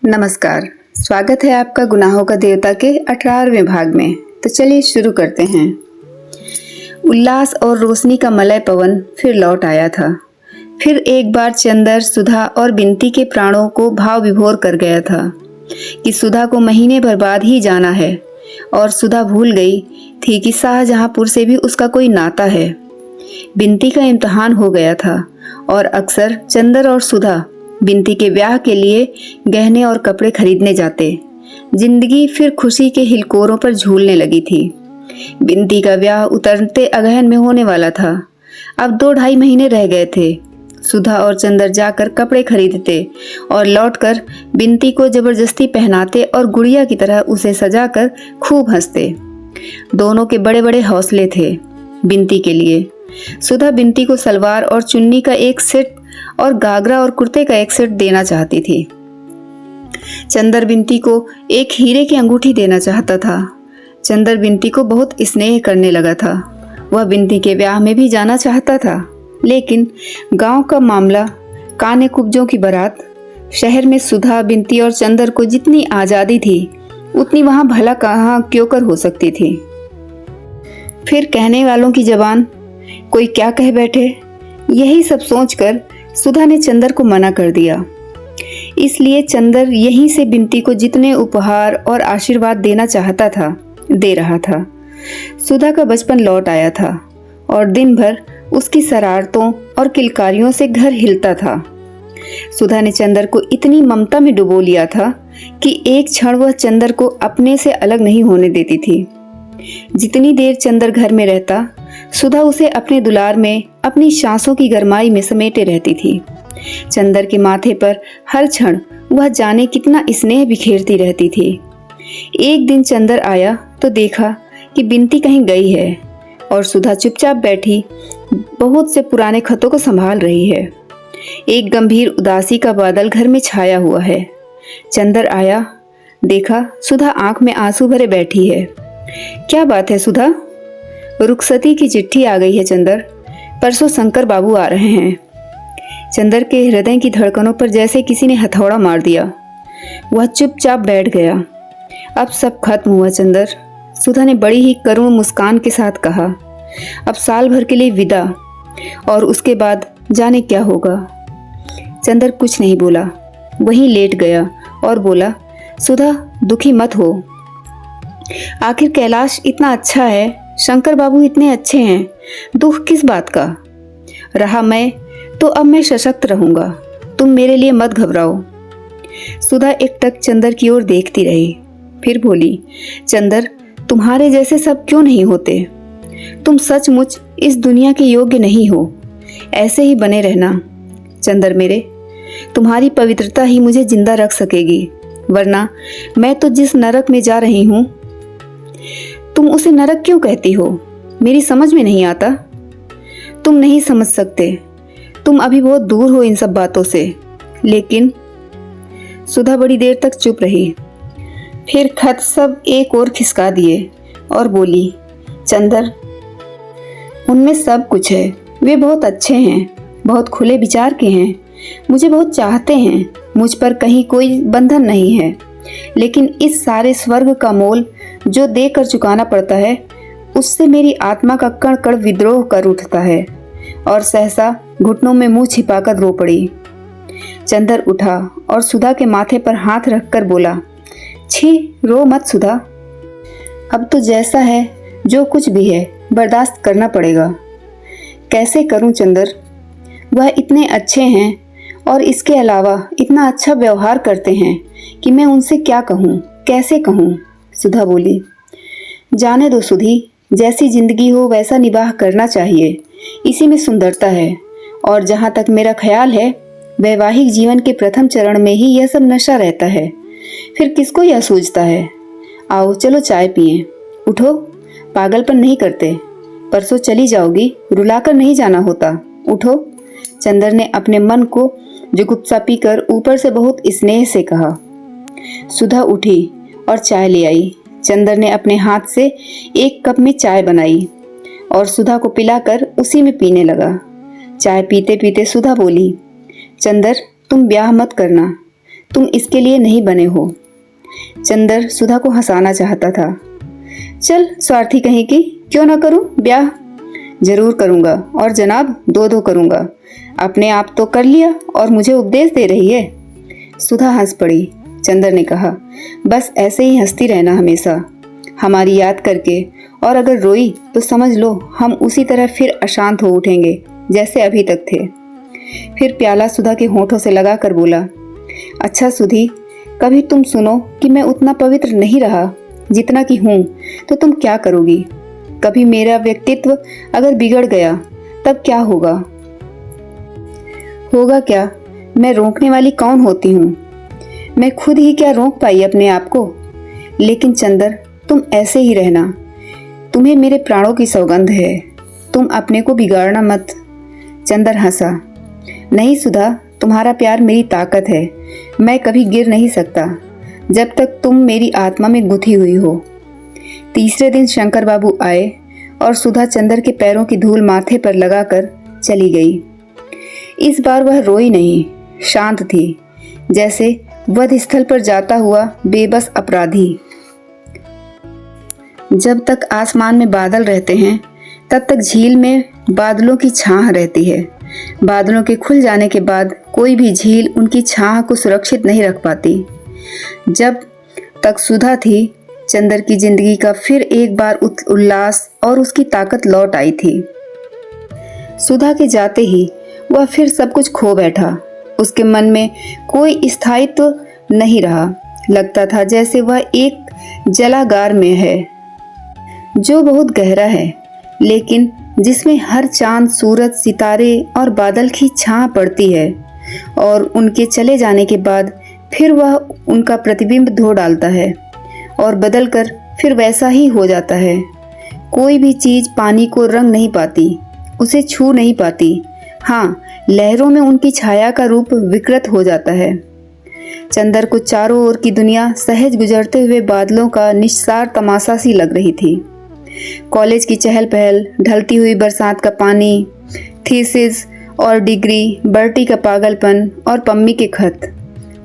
नमस्कार। स्वागत है आपका गुनाहों का देवता के 18वें भाग में। तो चलिए शुरू करते हैं। उल्लास और रोशनी का मलय पवन फिर लौट आया था। फिर एक बार चंदर, सुधा और बिनती के प्राणों को भाव विभोर कर गया था कि सुधा को महीने भर बाद ही जाना है। और सुधा भूल गई थी कि शाहजहांपुर से भी उसका कोई नाता है। बिनती का इम्तिहान हो गया था और अक्सर चंदर और सुधा बिनती के ब्याह के लिए गहने और कपड़े खरीदने जाते। जिंदगी फिर खुशी के हिलकोरों पर झूलने लगी थी। बिनती का ब्याह उतरते अगहन में होने वाला था। अब 2-2.5 महीने रह गए थे। सुधा और चंदर जाकर कपड़े खरीदते और लौटकर बिनती को जबरदस्ती पहनाते और गुड़िया की तरह उसे सजाकर खूब हंसते। दोनों के बड़े बड़े हौसले थे बिनती के लिए। सुधा बिनती को सलवार और चुन्नी का एक सेट और घाघरा और कुर्ते का एक सेट देना चाहती थी। चंदर बिनती को एक हीरे की अंगूठी देना चाहता था। चंदर बिनती को बहुत स्नेह करने लगा था। वह बिनती के ब्याह में भी जाना चाहता था, लेकिन गांव का मामला, काने कुब्जों की बारात, शहर में सुधा, बिनती और चंदर को जितनी आज़ादी थी उतनी वहां भला कहाँ क्यों कर हो सकती थी। फिर कहने वालों की जबान, कोई क्या कह बैठे, यही सब सोचकर सुधा ने चंदर को मना कर दिया। इसलिए चंदर यहीं से बिनती को जितने उपहार और आशीर्वाद देना चाहता था दे रहा था। सुधा का बचपन लौट आया था और दिन भर उसकी शरारतों और किलकारियों से घर हिलता था। सुधा ने चंदर को इतनी ममता में डुबो लिया था कि एक क्षण वह चंदर को अपने से अलग नहीं होने देती थी। जितनी देर चंदर घर में रहता, सुधा उसे अपने दुलार में, अपनी सांसों की गरमाई में समेटे रहती थी। चंदर के माथे पर हर क्षण वह जाने कितना स्नेह बिखेरती रहती थी। एक दिन चंदर आया तो देखा कि बिनती कहीं गई है और सुधा चुपचाप बैठी बहुत से पुराने खतों को संभाल रही है। एक गंभीर उदासी का बादल घर में छाया हुआ है। चंदर आया, देखा सुधा आंख में आंसू भरे बैठी है। क्या बात है सुधा? रुखसती की चिट्ठी आ गई है चंदर, परसों शंकर बाबू आ रहे हैं। चंदर के हृदय की धड़कनों पर जैसे किसी ने हथौड़ा मार दिया। वह चुपचाप बैठ गया। अब सब खत्म हुआ चंदर, सुधा ने बड़ी ही करुण मुस्कान के साथ कहा। अब साल भर के लिए विदा, और उसके बाद जाने क्या होगा। चंदर कुछ नहीं बोला, वहीं लेट गया और बोला, सुधा दुखी मत हो। आखिर कैलाश इतना अच्छा है, शंकर बाबू इतने अच्छे हैं, दुख किस बात का। रहा मैं तो अब मैं सशक्त रहूंगा, तुम मेरे लिए मत घबराओ। सुधा एकटक चंदर की ओर देखती रही, फिर बोली, चंदर तुम्हारे जैसे सब क्यों नहीं होते। तुम सचमुच इस दुनिया के योग्य नहीं हो। ऐसे ही बने रहना चंदर मेरे, तुम्हारी पवित्रता ही मुझे जिंदा रख सकेगी, वरना मैं तो जिस नरक में जा रही हूँ। तुम उसे नरक क्यों कहती हो, मेरी समझ में नहीं आता। तुम नहीं समझ सकते, तुम अभी बहुत दूर हो इन सब बातों से। लेकिन सुधा बड़ी देर तक चुप रही, फिर खत सब एक और खिसका दिए और बोली, चंदर उनमें सब कुछ है, वे बहुत अच्छे हैं, बहुत खुले विचार के हैं, मुझे बहुत चाहते हैं, मुझ पर कहीं कोई बंधन नहीं है। लेकिन इस सारे स्वर्ग का मोल जो देकर चुकाना पड़ता है, उससे मेरी आत्मा का कण कण विद्रोह कर उठता है और सहसा घुटनों में मुंह छिपाकर रो पड़ी। चंदर उठा और सुधा के माथे पर हाथ रखकर बोला, छी रो मत सुधा, अब तो जैसा है जो कुछ भी है बर्दाश्त करना पड़ेगा। कैसे करूं चंदर, वह इतने अच्छे हैं और इसके अलावा इतना अच्छा व्यवहार करते हैं कि मैं उनसे क्या कहूँ, कैसे कहूँ। सुधा बोली, जाने दो सुधी, जैसी जिंदगी हो वैसा निवाह करना चाहिए, इसी में सुंदरता है। और जहाँ तक मेरा ख्याल है, वैवाहिक जीवन के प्रथम चरण में ही यह सब नशा रहता है, फिर किसको यह सूझता है। आओ चलो चाय पिए, उठो, पागलपन नहीं करते, परसों चली जाओगी, रुलाकर नहीं जाना होता, उठो। चंदर ने अपने मन को जुगुप्सा पीकर ऊपर से बहुत स्नेह से कहा। सुधा उठी और चाय ले आई। चंदर ने अपने हाथ से एक कप में चाय बनाई और सुधा को पिलाकर उसी में पीने लगा। चाय पीते पीते सुधा बोली, चंदर तुम ब्याह मत करना, तुम इसके लिए नहीं बने हो। चंदर सुधा को हंसाना चाहता था। चल स्वार्थी कहीं की, क्यों ना करूं ब्याह? जरूर करूंगा, और जनाब 2-2 करूंगा। अपने आप तो कर लिया और मुझे उपदेश दे रही है। सुधा हंस पड़ी। चंदर ने कहा, बस ऐसे ही हंसती रहना हमेशा, हमारी याद करके, और अगर रोई तो समझ लो हम उसी तरह फिर अशांत हो उठेंगे जैसे अभी तक थे। फिर प्याला सुधा के होठों से लगा कर बोला, अच्छा सुधी, कभी तुम सुनो कि मैं उतना पवित्र नहीं रहा जितना कि हूँ तो तुम क्या करोगी? कभी मेरा व्यक्तित्व अगर बिगड़ गया तब क्या होगा? होगा क्या? मैं रोकने वाली कौन होती हूँ? मैं खुद ही क्या रोक पाई अपने आप को? लेकिन चंदर, तुम ऐसे ही रहना, तुम्हें मेरे प्राणों की सौगंध है, तुम अपने को बिगाड़ना मत। चंदर हंसा। नहीं सुधा, तुम्हारा प्यार मेरी ताकत है, मैं कभी गिर नहीं सकता जब तक तुम मेरी आत्मा में गुथी हुई हो। तीसरे दिन शंकर बाबू आए और सुधा चंदर के पैरों की धूल माथे पर लगाकर चली गई। इस बार वह रोई नहीं, शांत थी, जैसे वध स्थल पर जाता हुआ बेबस अपराधी। जब तक आसमान में बादल रहते हैं तब तक झील में बादलों की छाह रहती है। बादलों के खुल जाने के बाद कोई भी झील उनकी छाह को सुरक्षित नहीं रख पाती। जब तक सुधा थी, चंदर की जिंदगी का फिर एक बार उल्लास और उसकी ताकत लौट आई थी। सुधा के जाते ही वह फिर सब कुछ खो बैठा। उसके मन में कोई स्थायित्व नहीं रहा। लगता था जैसे वह एक जलागार में है जो बहुत गहरा है, लेकिन जिसमें हर चांद, सूरज, सितारे और बादल की छाह पड़ती है, और उनके चले जाने के बाद फिर वह उनका प्रतिबिंब धो डालता है और बदलकर फिर वैसा ही हो जाता है। कोई भी चीज पानी को रंग नहीं पाती, उसे छू नहीं पाती। हाँ, लहरों में उनकी छाया का रूप विकृत हो जाता है। चंदर को चारों ओर की दुनिया सहज गुजरते हुए बादलों का निस्सार तमाशा सी लग रही थी। कॉलेज की चहल पहल, ढलती हुई बरसात का पानी, थीसिस और डिग्री, बर्टी का पागलपन और पम्मी के खत,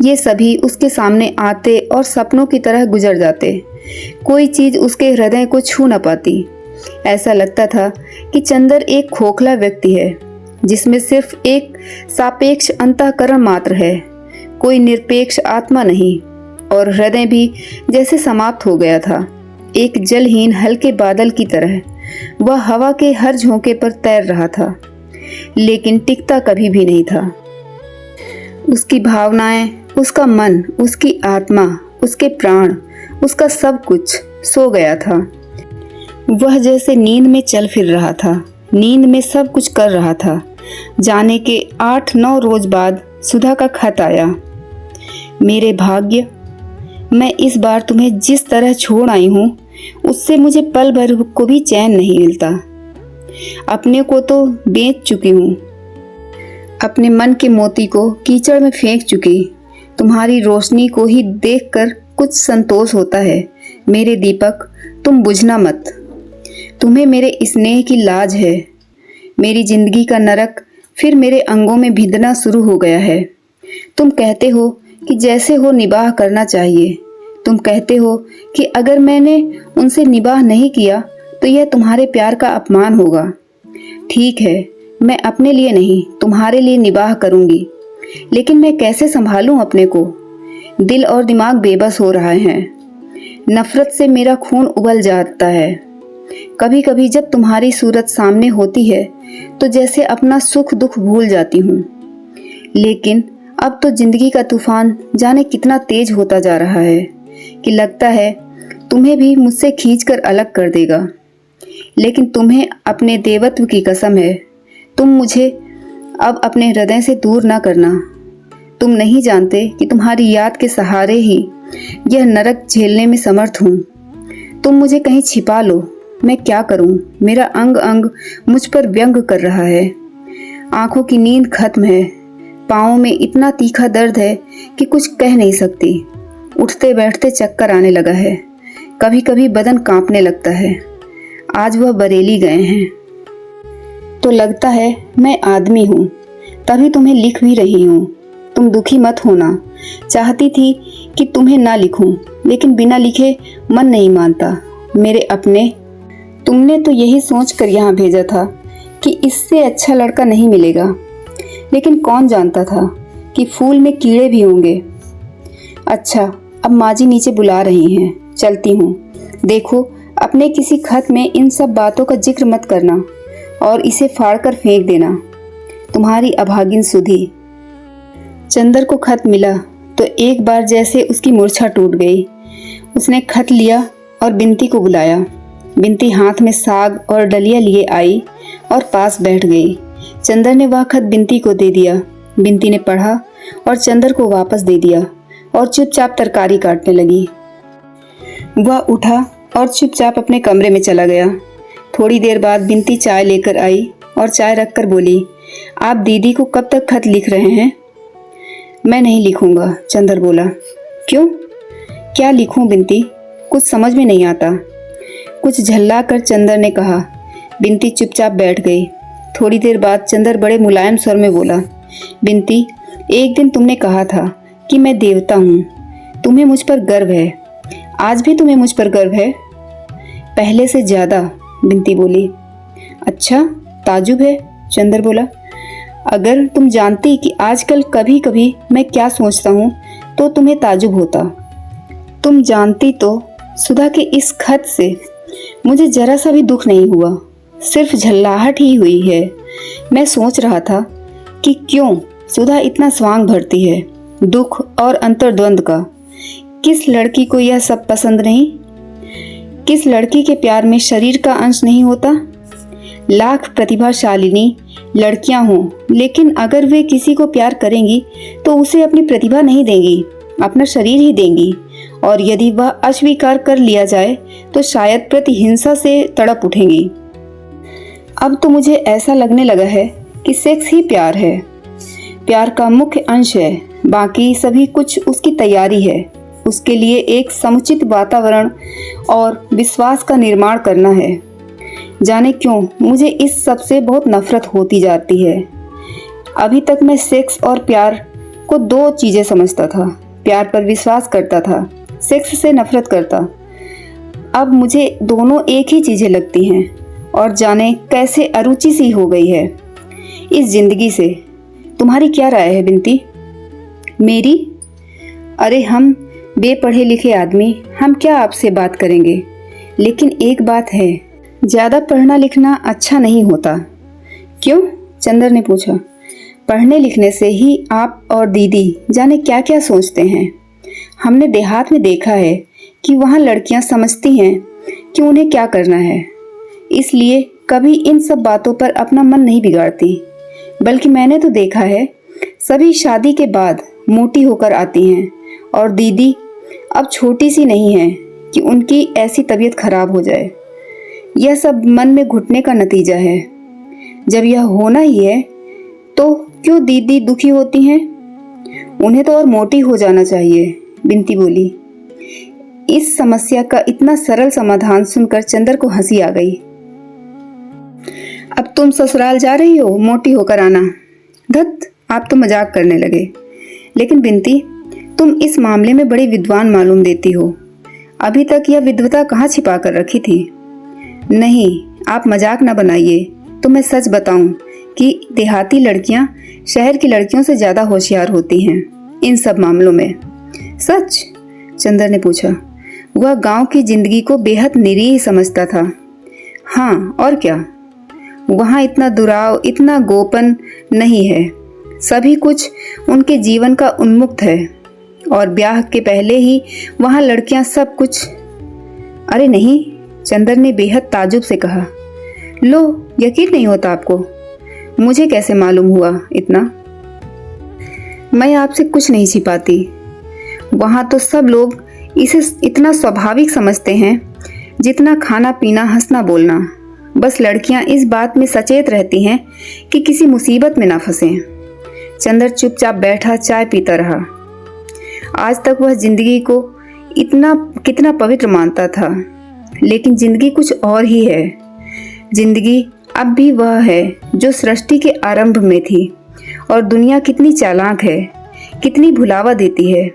ये सभी उसके सामने आते और सपनों की तरह गुजर जाते। कोई चीज उसके हृदय को छू न पाती। ऐसा लगता था कि चंदर एक खोखला व्यक्ति है जिसमें सिर्फ एक सापेक्ष अंतःकरण मात्र है, कोई निरपेक्ष आत्मा नहीं, और हृदय भी जैसे समाप्त हो गया था। एक जलहीन हल्के बादल की तरह वह हवा के हर झोंके पर तैर रहा था, लेकिन टिकता कभी भी नहीं था। उसकी भावनाएं, उसका मन, उसकी आत्मा, उसके प्राण, उसका सब कुछ सो गया था। वह जैसे नींद में चल फिर रहा था, नींद में सब कुछ कर रहा था। जाने के 8-9 रोज बाद सुधा का खत आया। मेरे भाग्य, मैं इस बार तुम्हें जिस तरह छोड़ आई हूँ उससे मुझे पल भर को भी चैन नहीं मिलता। अपने को तो बेच चुकी हूँ, अपने मन के मोती को कीचड़ में फेंक चुकी। तुम्हारी रोशनी को ही देखकर कुछ संतोष होता है। मेरे दीपक, तुम बुझना मत। तुम्हें मेरे स्नेह की लाज है। मेरी जिंदगी का नरक फिर मेरे अंगों में भिदना शुरू हो गया है। तुम कहते हो कि जैसे हो निबाह करना चाहिए। तुम कहते हो कि अगर मैंने उनसे निबाह नहीं किया तो यह तुम्हारे प्यार का अपमान होगा। ठीक है, मैं अपने लिए नहीं तुम्हारे लिए निबाह करूंगी, लेकिन मैं कैसे संभालूं अपने को? दिल और दिमाग बेबस हो रहे हैं। नफरत से मेरा खून उबल जाता है। कभी कभी जब तुम्हारी सूरत सामने होती है तो जैसे अपना सुख दुख भूल जाती हूँ। लेकिन अब तो जिंदगी का तूफान जाने कितना तेज होता जा रहा है कि लगता है तुम्हें भी मुझसे खींचकर अलग कर देगा। लेकिन तुम्हें अपने देवत्व की कसम है, तुम मुझे अब अपने हृदय से दूर ना करना। तुम नहीं जानते कि तुम्हारी याद के सहारे ही यह नरक झेलने में समर्थ हूँ। तुम मुझे कहीं छिपा लो, मैं क्या करूं? मेरा अंग अंग मुझ पर व्यंग कर रहा है। आंखों की नींद खत्म है। पाँव में इतना तीखा दर्द है कि कुछ कह नहीं सकती। उठते बैठते चक्कर आने लगा है। कभी कभी बदन कांपने लगता है। आज वह बरेली गए हैं तो लगता है मैं आदमी हूँ, तभी तुम्हें लिख भी रही हूँ। तुम दुखी मत होना, चाहती थी कि तुम्हें ना लिखूं, लेकिन बिना लिखे मन नहीं मानता। मेरे अपने, तुमने तो यही सोच कर यहाँ भेजा था कि इससे अच्छा लड़का नहीं मिलेगा, लेकिन कौन जानता था कि फूल में कीड़े भी होंगे। अच्छा, अब माँ जी नीचे बुला रही हैं, चलती हूँ। देखो, अपने किसी खत में इन सब बातों का जिक्र मत करना और इसे फाड़कर फेंक देना। तुम्हारी अभागिन सुधी। चंदर को खत मिला तो एक बार जैसे उसकी मूर्छा टूट गई। उसने खत लिया और बिनती को बुलाया। बिनती हाथ में साग और डलिया लिए आई और पास बैठ गई। चंदर ने वह खत बिनती को दे दिया। बिनती ने पढ़ा और चंदर को वापस दे दिया और चुपचाप तरकारी काटने लगी। वह उठा और चुपचाप अपने कमरे में चला गया। थोड़ी देर बाद बिनती चाय लेकर आई और चाय रखकर बोली, आप दीदी को कब तक खत लिख रहे हैं? मैं नहीं लिखूंगा, चंदर बोला। क्यों? क्या लिखूं बिनती? कुछ समझ में नहीं आता। कुछ झल्ला कर चंदर ने कहा। बिनती चुपचाप बैठ गई। थोड़ी देर बाद चंदर बड़े मुलायम स्वर में बोला, बिनती, एक दिन तुमने कहा था कि मैं देवता हूँ, तुम्हें मुझ पर गर्व है। आज भी तुम्हें मुझ पर गर्व है? पहले से ज्यादा, बिनती बोली। अच्छा, ताजुब है, चंदर बोला। अगर तुम जानती कि आजकल कभी कभी मैं क्या सोचता हूँ तो तुम्हें ताजुब होता। तुम जानती तो सुधा के इस खत से मुझे जरा सा भी दुख नहीं हुआ, सिर्फ झल्लाहट ही हुई है। मैं सोच रहा था कि क्यों सुधा इतना स्वांग भरती है, दुख और अंतर्द्वंद का। किस लड़की को यह सब पसंद नहीं? किस लड़की के प्यार में शरीर का अंश नहीं होता? लाख प्रतिभाशालिनी लड़कियां हों, लेकिन अगर वे किसी को प्यार करेंगी तो उसे अपनी प्रतिभा नहीं देंगी, अपना शरीर ही देंगी। और यदि वह अस्वीकार कर लिया जाए तो शायद प्रतिहिंसा से तड़प उठेंगी। अब तो मुझे ऐसा लगने लगा है कि सेक्स ही प्यार है, प्यार का मुख्य अंश है, बाकी सभी कुछ उसकी तैयारी है। उसके लिए एक समुचित वातावरण और विश्वास का निर्माण करना है। जाने क्यों मुझे इस सब से बहुत नफरत होती जाती है। अभी तक मैं सेक्स और प्यार को दो चीजें समझता था। प्यार पर विश्वास करता था, सेक्स से नफरत करता। अब मुझे दोनों एक ही चीजें लगती हैं और जाने कैसे अरुचि सी हो गई है इस जिंदगी से। तुम्हारी क्या राय है बिनती? मेरी? अरे हम बेपढ़े लिखे आदमी, हम क्या आपसे बात करेंगे। लेकिन एक बात है, ज्यादा पढ़ना लिखना अच्छा नहीं होता। क्यों? चंदर ने पूछा। पढ़ने लिखने से ही आप और दीदी जाने क्या क्या सोचते हैं। हमने देहात में देखा है कि वहाँ लड़कियाँ समझती हैं कि उन्हें क्या करना है, इसलिए कभी इन सब बातों पर अपना मन नहीं बिगाड़ती। बल्कि मैंने तो देखा है सभी शादी के बाद मोटी होकर आती हैं और दीदी अब छोटी सी नहीं है कि उनकी ऐसी तबीयत खराब हो जाए। यह सब मन में घुटने का नतीजा है। जब यह होना ही है तो क्यों दीदी दुखी होती हैं? उन्हें तो और मोटी हो जाना चाहिए, बिनती बोली। इस समस्या का इतना सरल समाधान सुनकर चंदर को हंसी आ गई। अब तुम ससुराल जा रही हो मोटी होकर आना? धत, आप तो मजाक करने लगे। लेकिन बिनती, तुम इस मामले में बड़ी विद्वान मालूम देती हो। अभी तक यह विद्वता कहाँ छिपा कर रखी थी? नहीं, आप मजाक न बनाइए। तो मैं सच बताऊं कि देहाती लड़कियां शहर की लड़कियों से ज्यादा होशियार होती हैं इन सब मामलों में। सच? चंदर ने पूछा। वह गांव की जिंदगी को बेहद निरीह समझता था। हाँ, और क्या। वहाँ इतना दुराव, इतना गोपन नहीं है। सभी कुछ उनके जीवन का उन्मुक्त है और ब्याह के पहले ही वहाँ लड़कियां सब कुछ। अरे नहीं, चंदर ने बेहद ताजुब से कहा। लो, यकीन नहीं होता आपको? मुझे कैसे मालूम हुआ इतना? मैं आपसे कुछ नहीं छिपाती। वहाँ तो सब लोग इसे इतना स्वाभाविक समझते हैं जितना खाना पीना, हंसना बोलना। बस लड़कियां इस बात में सचेत रहती हैं कि किसी मुसीबत में ना फंसें। चंदर चुपचाप बैठा चाय पीता रहा। आज तक वह जिंदगी को इतना कितना पवित्र मानता था, लेकिन जिंदगी कुछ और ही है। जिंदगी अब भी वह है जो सृष्टि के आरंभ में थी। और दुनिया कितनी चालाक है कितनी भुलावा देती है।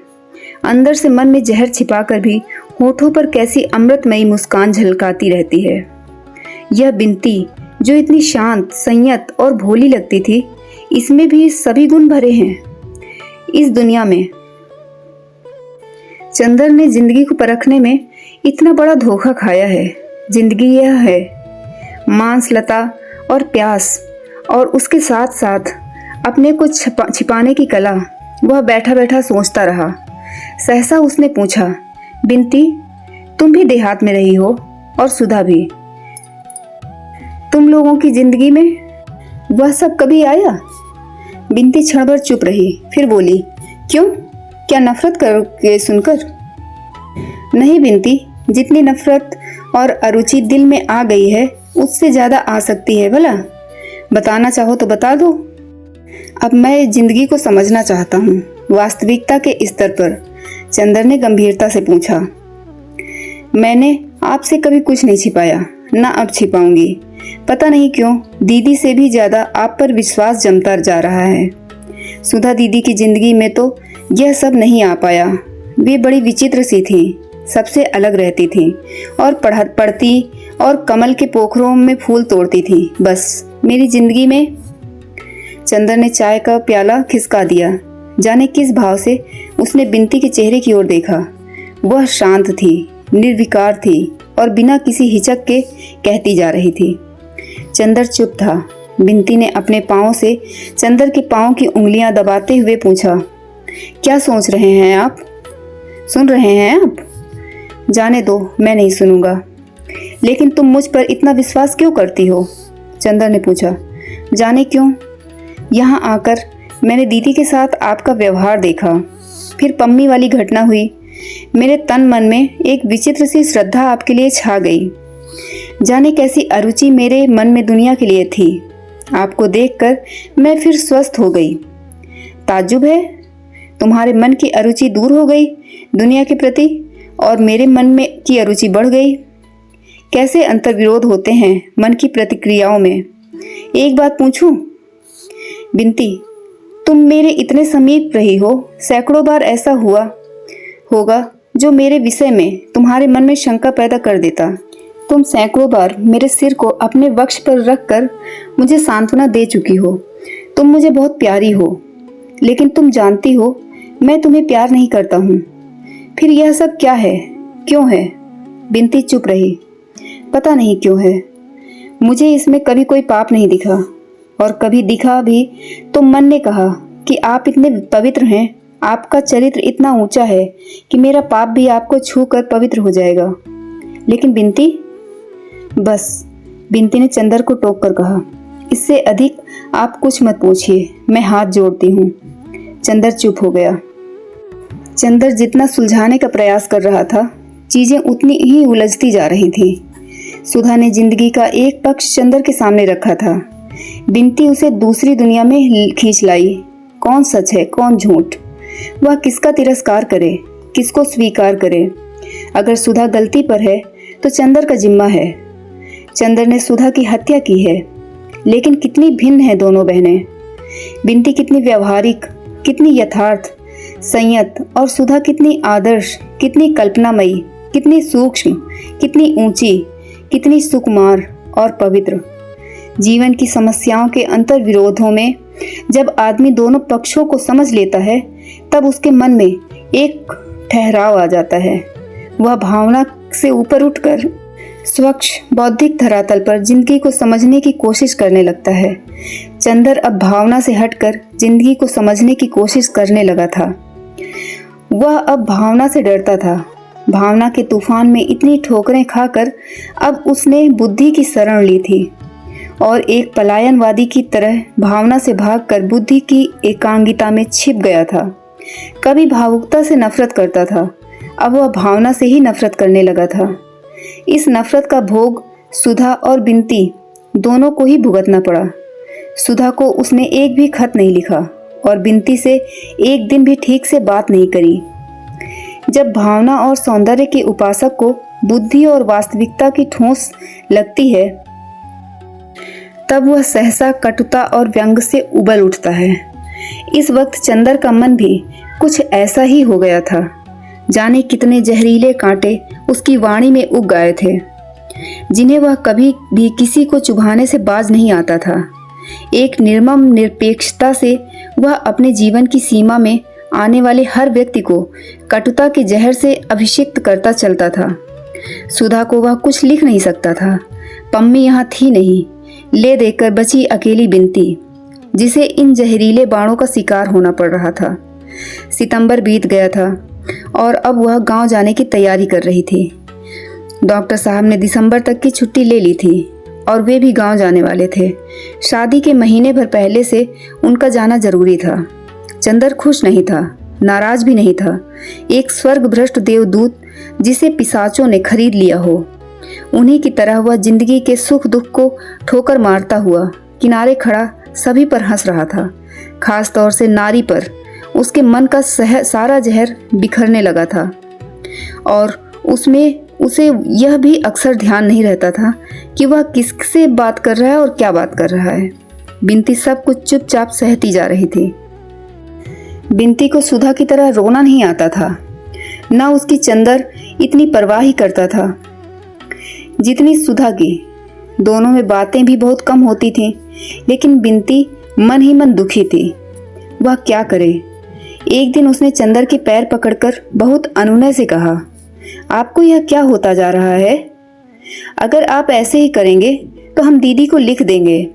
अंदर से मन में जहर छिपाकर भी होठों पर कैसी अमृतमयी मुस्कान झलकाती रहती है। यह बिनती जो इतनी शांत, संयत और भोली लगती थी, इसमें भी सभी गुण भरे हैं। इस दुनिया में चंदर ने जिंदगी को परखने में इतना बड़ा धोखा खाया है। जिंदगी यह है मांस, लता और प्यास, और उसके साथ साथ अपने को छिपाने की कला। वह बैठा बैठा सोचता रहा। सहसा उसने पूछा, बिनती, तुम भी देहात में रही हो और सुधा भी। तुम लोगों की जिंदगी में वह सब कभी आया? बिनती क्षण भर चुप रही, फिर बोली, क्यों, क्या नफरत करके सुनकर? नहीं बिनती, जितनी नफरत और अरुचि दिल में आ गई है उससे ज्यादा आ सकती है। भला बताना चाहो तो बता दो। अब मैं जिंदगी को समझना चाहता हूँ, वास्तविकता के स्तर पर। चंदर ने गंभीरता से पूछा। मैंने आपसे कभी कुछ नहीं छिपाया, ना अब छिपाऊंगी। पता नहीं क्यों दीदी से भी ज्यादा आप पर विश्वास जमता जा रहा है। सुधा दीदी की जिंदगी में तो यह सब नहीं आ पाया। वे बड़ी विचित्र सी थी, सबसे अलग रहती थी और पढ़ती और कमल के पोखरों में फूल तोड़ती थी। बस मेरी जिंदगी में। चंदर ने चाय का प्याला खिसका दिया। जाने किस भाव से उसने बिनती के चेहरे की ओर देखा। वह शांत थी, निर्विकार थी और बिना किसी हिचक के कहती जा रही थी। चंदर चुप था। बिनती ने अपने पाँव से चंदर के पाँव की उंगलियां दबाते हुए पूछा, क्या सोच रहे हैं आप? सुन रहे हैं आप? जाने दो, मैं नहीं सुनूंगा। लेकिन तुम मुझ पर इतना विश्वास क्यों करती हो? चंदर ने पूछा। जाने क्यों, यहाँ आकर मैंने दीदी के साथ आपका व्यवहार देखा, फिर पम्मी वाली घटना हुई। मेरे तन मन में एक विचित्र सी श्रद्धा आपके लिए छा गई। जाने कैसी अरुचि मेरे मन में दुनिया के लिए थी। आपको देखकर मैं फिर स्वस्थ हो गई। ताज्जुब है, तुम्हारे मन की अरुचि दूर हो गई दुनिया के प्रति और मेरे मन में की अरुचि बढ़ गई। कैसे अंतर्विरोध होते हैं मन की प्रतिक्रियाओं में। एक बात पूछूं बिनती, तुम मेरे इतने समीप रही हो, सैकड़ों बार ऐसा हुआ होगा जो मेरे विषय में तुम्हारे मन में शंका पैदा कर देता। तुम सैकड़ों बार मेरे सिर को अपने वक्ष पर रखकर मुझे सांत्वना दे चुकी हो। तुम मुझे बहुत प्यारी हो, लेकिन तुम जानती हो मैं तुम्हें प्यार नहीं करता हूँ। फिर यह सब क्या है, क्यों है? बिनती चुप रही। पता नहीं क्यों है, मुझे इसमें कभी कोई पाप नहीं दिखा, और कभी दिखा भी तो मन ने कहा कि आप इतने पवित्र हैं, आपका चरित्र इतना ऊंचा है कि मेरा पाप भी आपको छूकर पवित्र हो जाएगा। लेकिन बिनती, बस, बिनती ने चंदर को टोक कर कहा, इससे अधिक आप कुछ मत पूछिए, मैं हाथ जोड़ती हूँ। चंदर चुप हो गया। चंदर जितना सुलझाने का प्रयास कर रहा था, चीजें उतनी ही उलझती जा रही थी। सुधा ने जिंदगी का एक पक्ष चंदर के सामने रखा था। बिनती उसे दूसरी दुनिया में खींच लाई। कौन सच है, कौन झूठ? वह किसका तिरस्कार करे, किसको स्वीकार करे? अगर सुधा गलती पर है तो चंदर का जिम्मा है। चंदर ने सुधा की हत्या की है, लेकिन कितनी भिन्न है दोनों बहनें। बिनती कितनी व्यवहारिक, कितनी यथार्थ, संयत, और सुधा कितनी आदर्श, कितनी कल्पनामयी, कितनी सूक्ष्म, कितनी ऊंची, कितनी सुकुमार और पवित्र। जीवन की समस्याओं के अंतर विरोधों में जब आदमी दोनों पक्षों को समझ लेता है, तब उसके मन में एक ठहराव आ जाता है। वह भावना से ऊपर उठकर स्वच्छ बौद्धिक धरातल पर जिंदगी को समझने की कोशिश करने लगता है। चंदर अब भावना से हटकर जिंदगी को समझने की कोशिश करने लगा था। वह अब भावना से डरता था। भावना के तूफान में इतनी ठोकरें खाकर अब उसने बुद्धि की शरण ली थी और एक पलायनवादी की तरह भावना से भागकर बुद्धि की एकांगिता में छिप गया था। कभी भावुकता से नफरत करता था, अब वह भावना से ही नफरत करने लगा था। इस नफरत का भोग सुधा और बिनती दोनों को ही भुगतना पड़ा। सुधा को उसने एक भी खत नहीं लिखा और बिनती से एक दिन भी ठीक से बात नहीं करी। जब भावना और सौंदर्य के उपासक को बुद्धि और वास्तविकता की ठोस लगती है, तब वह सहसा कटुता और व्यंग से उबल उठता है। इस वक्त चंदर का मन भी कुछ ऐसा ही हो गया था। जाने कितने जहरीले कांटे उसकी वाणी में उग गए थे, जिन्हें वह कभी भी किसी को चुभाने से बाज नहीं आता था। एक निर्मम निरपेक्षता से वह अपने जीवन की सीमा में आने वाले हर व्यक्ति को कटुता के जहर से अभिषिक्त करता चलता था। सुधा को वह कुछ लिख नहीं सकता था। पम्मी यहाँ थी नहीं। ले देकर बची अकेली बिनती, जिसे इन जहरीले बाणों का शिकार होना पड़ रहा था। सितंबर बीत गया था और अब वह गांव जाने की तैयारी कर रही थी। डॉक्टर साहब ने दिसंबर तक की छुट्टी ले ली थी और वे भी गांव जाने वाले थे। शादी के महीने भर पहले से उनका जाना जरूरी था। चंदर खुश नहीं था, नाराज भी नहीं था। एक स्वर्ग भ्रष्ट देवदूत जिसे पिशाचों ने खरीद लिया हो, उन्हीं की तरह वह जिंदगी के सुख दुख को ठोकर मारता हुआ किनारे खड़ा सभी पर हंस रहा था। खास तौर से नारी पर उसके मन का सारा जहर बिखरने लगा था और उसमें उसे यह भी अक्सर ध्यान नहीं रहता था कि वह किससे बात कर रहा है और क्या बात कर रहा है। बिनती सब कुछ चुपचाप सहती जा रही थी। बिनती को सुधा की तरह रोना नहीं आता था, ना उसकी चंदर इतनी परवाह ही करता था जितनी सुधा की। दोनों में बातें भी बहुत कम होती थीं, लेकिन बिनती मन ही मन दुखी थी। वह क्या करे। एक दिन उसने चंदर के पैर पकड़कर बहुत अनुनय से कहा, आपको यह क्या होता जा रहा है? अगर आप ऐसे ही करेंगे तो हम दीदी को लिख देंगे।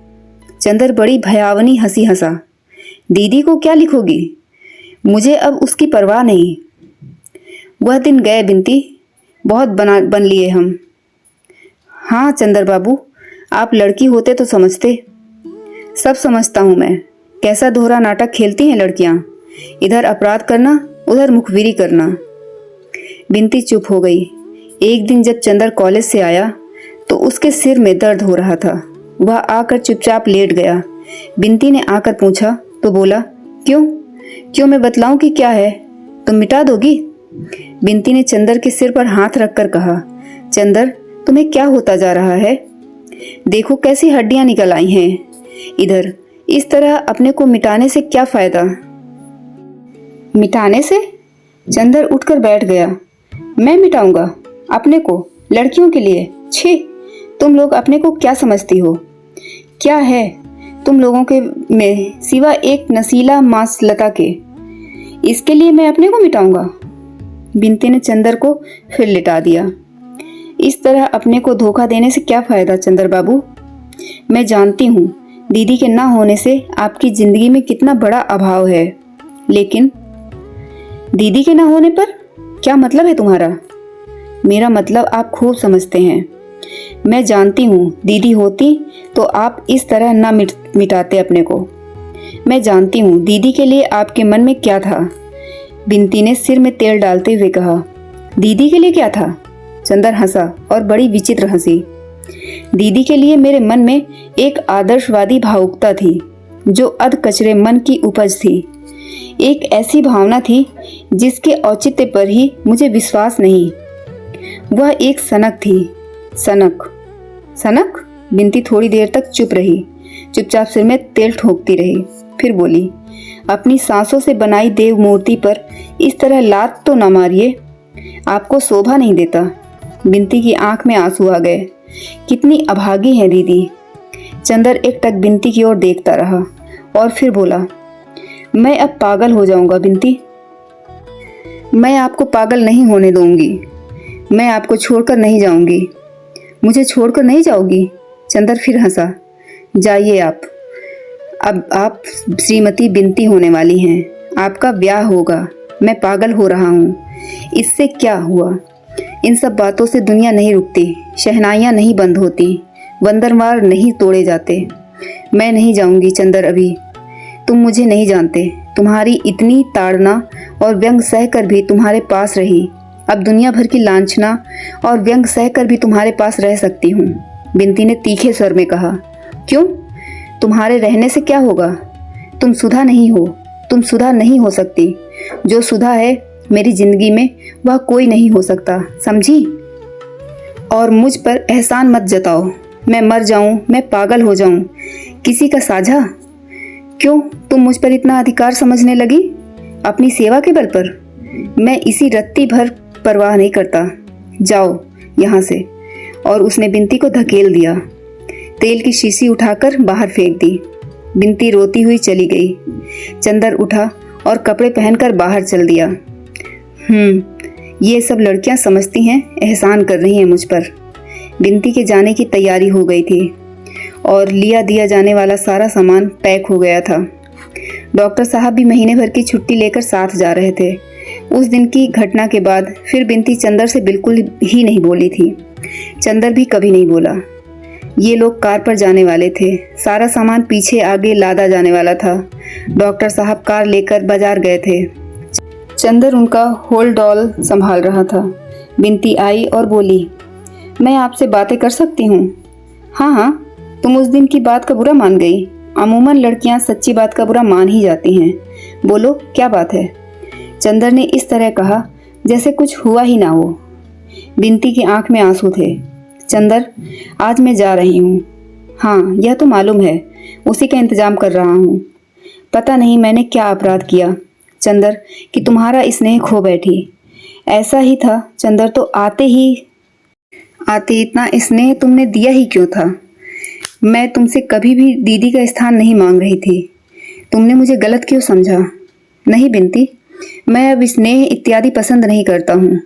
चंदर बड़ी भयावनी हंसी हंसा। दीदी को क्या लिखोगी? मुझे अब उसकी परवाह नहीं। वह दिन गए बिनती, बहुत बन लिए हम। हाँ चंदर बाबू, आप लड़की होते तो समझते। सब समझता हूँ मैं। कैसा दोहरा नाटक खेलती हैं लड़कियाँ, इधर अपराध करना उधर मुखबिरी करना। बिनती चुप हो गई। एक दिन जब चंदर कॉलेज से आया तो उसके सिर में दर्द हो रहा था। वह आकर चुपचाप लेट गया। बिनती ने आकर पूछा तो बोला, क्यों मैं बतलाऊं कि क्या है? तुम मिटा दोगी? बिनती ने चंदर के सिर पर हाथ रखकर कहा, चंदर तुम्हें क्या होता जा रहा है? देखो कैसी हड्डियां निकल आई हैं इधर। इस तरह अपने को मिटाने से क्या फायदा? मिटाने से? चंदर उठकर बैठ गया। मैं मिटाऊंगा अपने को लड़कियों के लिए? छी, तुम लोग अपने को क्या समझती हो? क्या है तुम लोगों के में सिवा एक नसीला मांस लता के? इसके लिए मैं अपने को मिटाऊंगा? बिनती ने चंदर को फिर लिटा दिया। इस तरह अपने को धोखा देने से क्या फायदा चंदर बाबू? मैं जानती हूँ दीदी के ना होने से आपकी जिंदगी में कितना बड़ा अभाव है, लेकिन दीदी के ना होने पर क्या मतलब है तुम्हारा? मेरा मतलब आप खूब समझते हैं। मैं जानती हूँ दीदी होती तो आप इस तरह ना मिटाते अपने को। मैं जानती हूँ दीदी के लिए आपके मन में क्या था। बिनती ने सिर में तेल डालते हुए कहा, दीदी के लिए क्या था? चंदर हंसा और बड़ी विचित्र हंसी। दीदी के लिए मेरे मन में एक आदर्शवादी भावुकता थी जो अध कचरे मन की उपज थी। एक ऐसी भावना थी जिसके औचित्य पर ही मुझे विश्वास नहीं। वह एक सनक थी। सनक? बिनती थोड़ी देर तक चुप रही, चुपचाप सिर में तेल ठोकती रही। फिर बोली, अपनी सांसों से बनाई देव मूर्ति पर इस तरह लात तो न मारिए, आपको शोभा नहीं देता। बिनती की आंख में आंसू आ गए। कितनी अभागी है दीदी। चंदर एकटक बिनती की ओर देखता रहा और फिर बोला, मैं अब पागल हो जाऊंगा बिनती। मैं आपको पागल नहीं होने दूंगी। मैं आपको छोड़कर नहीं जाऊंगी। मुझे छोड़कर नहीं जाओगी? चंदर फिर हंसा। जाइए आप। अब आप श्रीमती बिनती होने वाली हैं। आपका ब्याह होगा। मैं पागल हो रहा हूँ। इससे क्या हुआ? इन सब बातों से दुनिया नहीं रुकती, शहनाइयाँ नहीं बंद होती, बंदरवार नहीं तोड़े जाते। मैं नहीं जाऊंगी चंदर अभी। तुम मुझे नहीं जानते। तुम्हारी इतनी ताड़ना और व्यंग सहकर भी तुम्हारे पास रही। अब दुनिया भर की लांछना और व्यंग सहकर भी तुम्हारे पास रह सकती हूँ। बिनती ने तीखे स्वर में कहा, क्यों? तुम्हारे रहने से क्या होगा? तुम सुधा नहीं हो। तुम सुधा नहीं हो सकती। जो सुधा है मेरी जिंदगी में वह कोई नहीं हो सकता, समझी? और मुझ पर एहसान मत जताओ। मैं मर जाऊं, मैं पागल हो जाऊं, किसी का साझा? क्यों तुम मुझ पर इतना अधिकार समझने लगी? अपनी सेवा के बल पर? मैं इसी रत्ती भर परवाह नहीं करता। जाओ यहाँ से। और उसने बिनती को धकेल दिया। तेल की शीशी उठाकर बाहर फेंक दी। बिनती रोती हुई चली गई। चंदर उठा और कपड़े पहनकर बाहर चल दिया। ये सब लड़कियां समझती हैं एहसान कर रही हैं मुझ पर। बिनती के जाने की तैयारी हो गई थी और लिया दिया जाने वाला सारा सामान पैक हो गया था। डॉक्टर साहब भी महीने भर की छुट्टी लेकर साथ जा रहे थे। उस दिन की घटना के बाद फिर बिनती चंदर से बिल्कुल ही नहीं बोली थी। चंदर भी कभी नहीं बोला। ये लोग कार पर जाने वाले थे। सारा सामान पीछे आगे लादा जाने वाला था। डॉक्टर साहब कार लेकर बाजार गए थे। चंदर उनका होल्ड डॉल संभाल रहा था। बिनती आई और बोली, मैं आपसे बातें कर सकती हूँ? हाँ, तुम उस दिन की बात का बुरा मान गई। अमूमन लड़कियां सच्ची बात का बुरा मान ही जाती हैं। बोलो क्या बात है? चंदर ने इस तरह कहा जैसे कुछ हुआ ही ना हो। बिनती की आंख में आंसू थे। चंदर, आज मैं जा रही हूँ। हाँ, यह तो मालूम है। उसी का इंतजाम कर रहा हूँ। पता नहीं मैंने क्या अपराध किया चंदर कि तुम्हारा स्नेह खो बैठी। ऐसा ही था चंदर, तो आते इतना स्नेह तुमने दिया ही क्यों था? मैं तुमसे कभी भी दीदी का स्थान नहीं मांग रही थी। तुमने मुझे गलत क्यों समझा? नहीं बिनती, मैं अब स्नेह इत्यादि पसंद नहीं करता हूँ।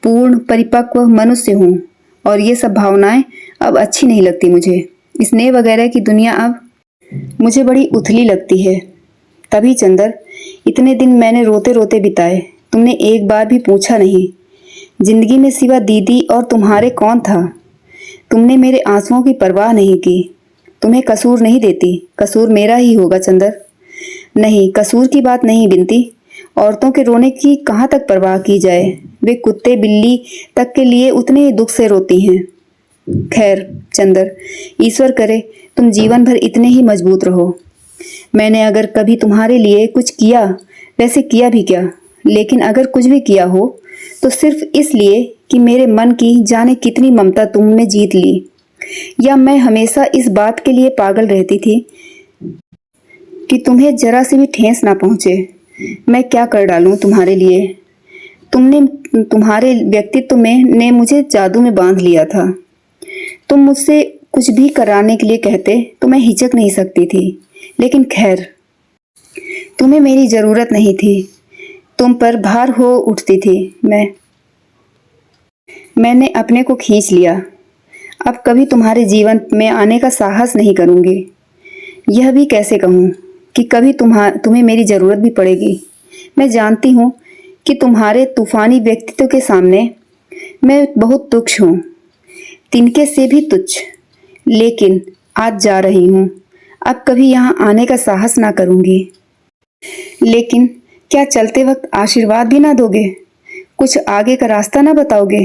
पूर्ण परिपक्व मनुष्य हूँ और ये सब भावनाएं अब अच्छी नहीं लगती मुझे। स्नेह वगैरह की दुनिया अब मुझे बड़ी उथली लगती है। तभी चंदर, इतने दिन मैंने रोते रोते बिताए, तुमने एक बार भी पूछा नहीं। जिंदगी में सिवा दीदी और तुम्हारे कौन था? तुमने मेरे आंसुओं की परवाह नहीं की। तुम्हें कसूर नहीं देती, कसूर मेरा ही होगा चंदर। नहीं, कसूर की बात नहीं बिनती। औरतों के रोने की कहाँ तक परवाह की जाए? वे कुत्ते बिल्ली तक के लिए उतने ही दुख से रोती हैं। खैर चंदर, ईश्वर करे तुम जीवन भर इतने ही मजबूत रहो। मैंने अगर कभी तुम्हारे लिए कुछ किया, वैसे किया भी क्या, लेकिन अगर कुछ भी किया हो तो सिर्फ इसलिए कि मेरे मन की जाने कितनी ममता तुमने जीत ली। या मैं हमेशा इस बात के लिए पागल रहती थी कि तुम्हें जरा सी भी ठेस ना पहुंचे। मैं क्या कर डालूं तुम्हारे लिए? तुम्हारे व्यक्तित्व में ने मुझे जादू में बांध लिया था। तुम मुझसे कुछ भी कराने के लिए कहते तो मैं हिचक नहीं सकती थी, लेकिन खैर, तुम्हें मेरी जरूरत नहीं थी। तुम पर भार हो उठती थी। मैंने अपने को खींच लिया। अब कभी तुम्हारे जीवन में आने का साहस नहीं करूंगी। यह भी कैसे कहूँ कि कभी तुम्हें मेरी जरूरत भी पड़ेगी। मैं जानती हूँ कि तुम्हारे तूफानी व्यक्तित्व के सामने मैं बहुत तुच्छ हूँ, तिनके से भी तुच्छ। लेकिन आज जा रही हूँ। अब कभी यहाँ आने का साहस ना करूँगी। लेकिन क्या चलते वक्त आशीर्वाद भी ना दोगे? कुछ आगे का रास्ता ना बताओगे?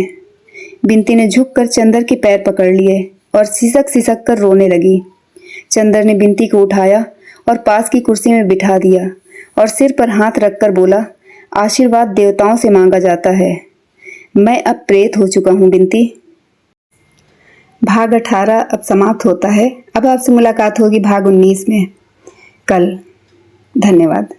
बिनती ने झुककर चंदर के पैर पकड़ लिए और सिसक सिसक कर रोने लगी। चंदर ने बिनती को उठाया और पास की कुर्सी में बिठा दिया और सिर पर हाथ रखकर बोला, आशीर्वाद देवताओं से मांगा जाता है। मैं अब प्रेत हो चुका हूँ बिनती। भाग 18 अब समाप्त होता है। अब आपसे मुलाकात होगी भाग 19 में कल। धन्यवाद।